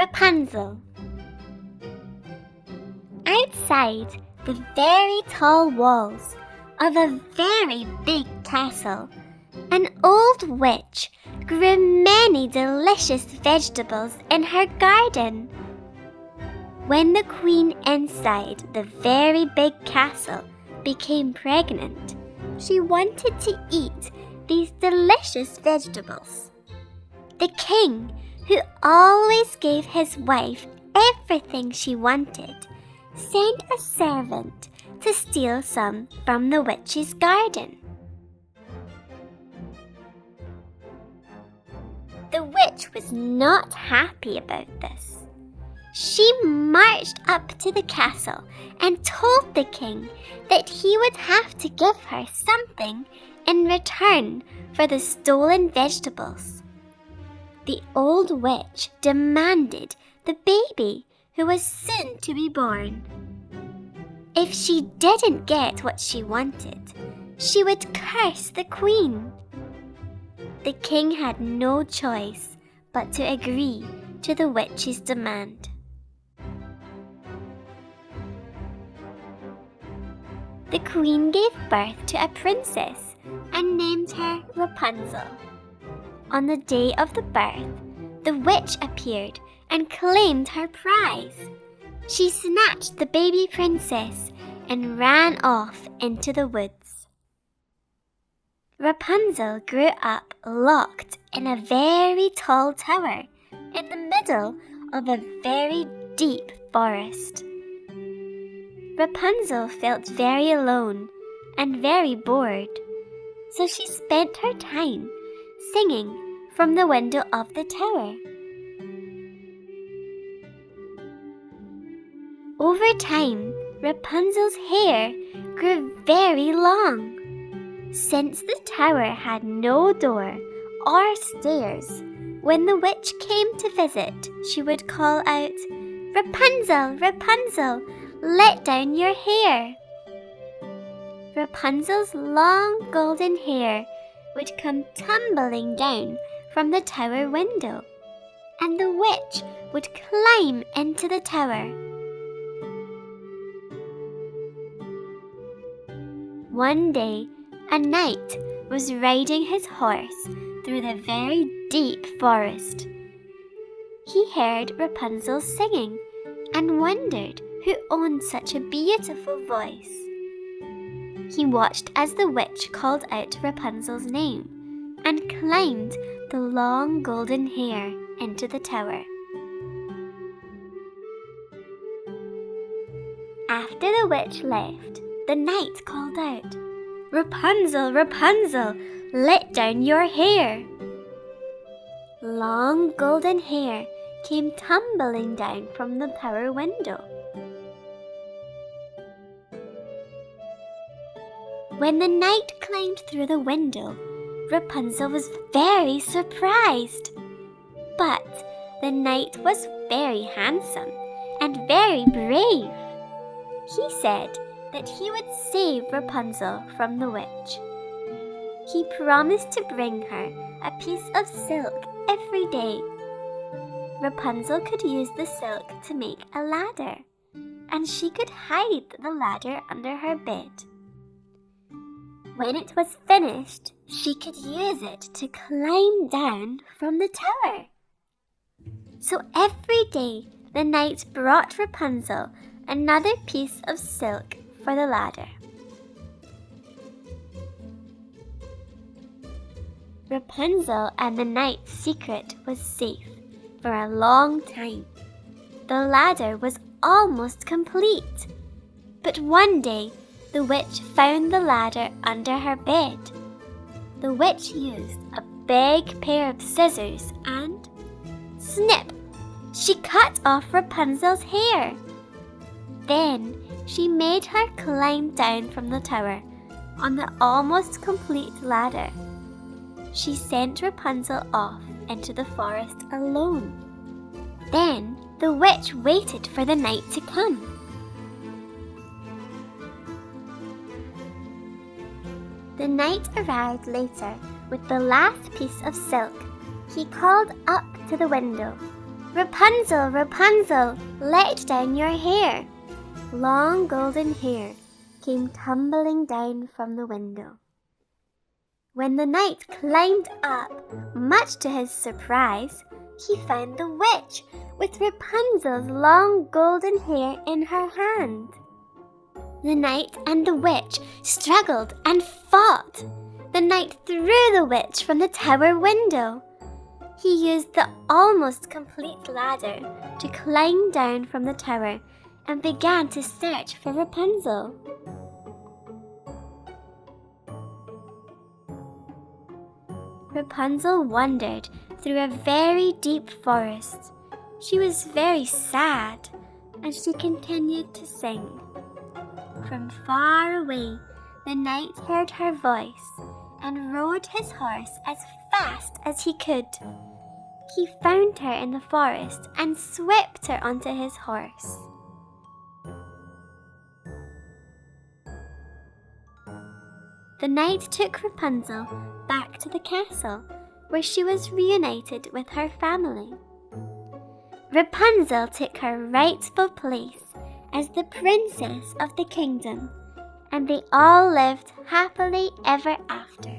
Rapunzel. Outside the very tall walls of a very big castle, an old witch grew many delicious vegetables in her garden. When the queen inside the very big castle became pregnant, she wanted to eat these delicious vegetables. The king, who always gave his wife everything she wanted, sent a servant to steal some from the witch's garden. The witch was not happy about this. She marched up to the castle and told the king that he would have to give her something in return for the stolen vegetables. The old witch demanded the baby who was soon to be born. If she didn't get what she wanted, she would curse the queen. The king had no choice but to agree to the witch's demand. The queen gave birth to a princess and named her Rapunzel. On the day of the birth, the witch appeared and claimed her prize. She snatched the baby princess and ran off into the woods. Rapunzel grew up locked in a very tall tower in the middle of a very deep forest. Rapunzel felt very alone and very bored, so she spent her time singing from the window of the tower. Over time, Rapunzel's hair grew very long. Since the tower had no door or stairs, when the witch came to visit, she would call out, "Rapunzel, Rapunzel, let down your hair." Rapunzel's long golden hair would come tumbling down from the tower window, and the witch would climb into the tower. One day, a knight was riding his horse through the very deep forest. He heard Rapunzel singing and wondered who owned such a beautiful voice. He watched as the witch called out Rapunzel's name and climbed the long golden hair into the tower. After the witch left, the knight called out, "Rapunzel, Rapunzel, let down your hair." Long golden hair came tumbling down from the tower window. When the knight climbed through the window, Rapunzel was very surprised. But the knight was very handsome and very brave. He said that he would save Rapunzel from the witch. He promised to bring her a piece of silk every day. Rapunzel could use the silk to make a ladder, and she could hide the ladder under her bed. When it was finished, she could use it to climb down from the tower. So every day, the knight brought Rapunzel another piece of silk for the ladder. Rapunzel and the knight's secret was safe for a long time. The ladder was almost complete. But one day, the witch found the ladder under her bed. The witch used a big pair of scissors and, snip, she cut off Rapunzel's hair. Then she made her climb down from the tower on the almost complete ladder. She sent Rapunzel off into the forest alone. Then the witch waited for the night to come. The knight arrived later with the last piece of silk. He called up to the window, "Rapunzel, Rapunzel, let down your hair." Long golden hair came tumbling down from the window. When the knight climbed up, much to his surprise, he found the witch with Rapunzel's long golden hair in her hand. The knight and the witch struggled and fought. The knight threw the witch from the tower window. He used the almost complete ladder to climb down from the tower and began to search for Rapunzel. Rapunzel wandered through a very deep forest. She was very sad, and she continued to sing. From far away, the knight heard her voice and rode his horse as fast as he could. He found her in the forest and swept her onto his horse. The knight took Rapunzel back to the castle, where she was reunited with her family. Rapunzel took her rightful place as the princess of the kingdom, and they all lived happily ever after.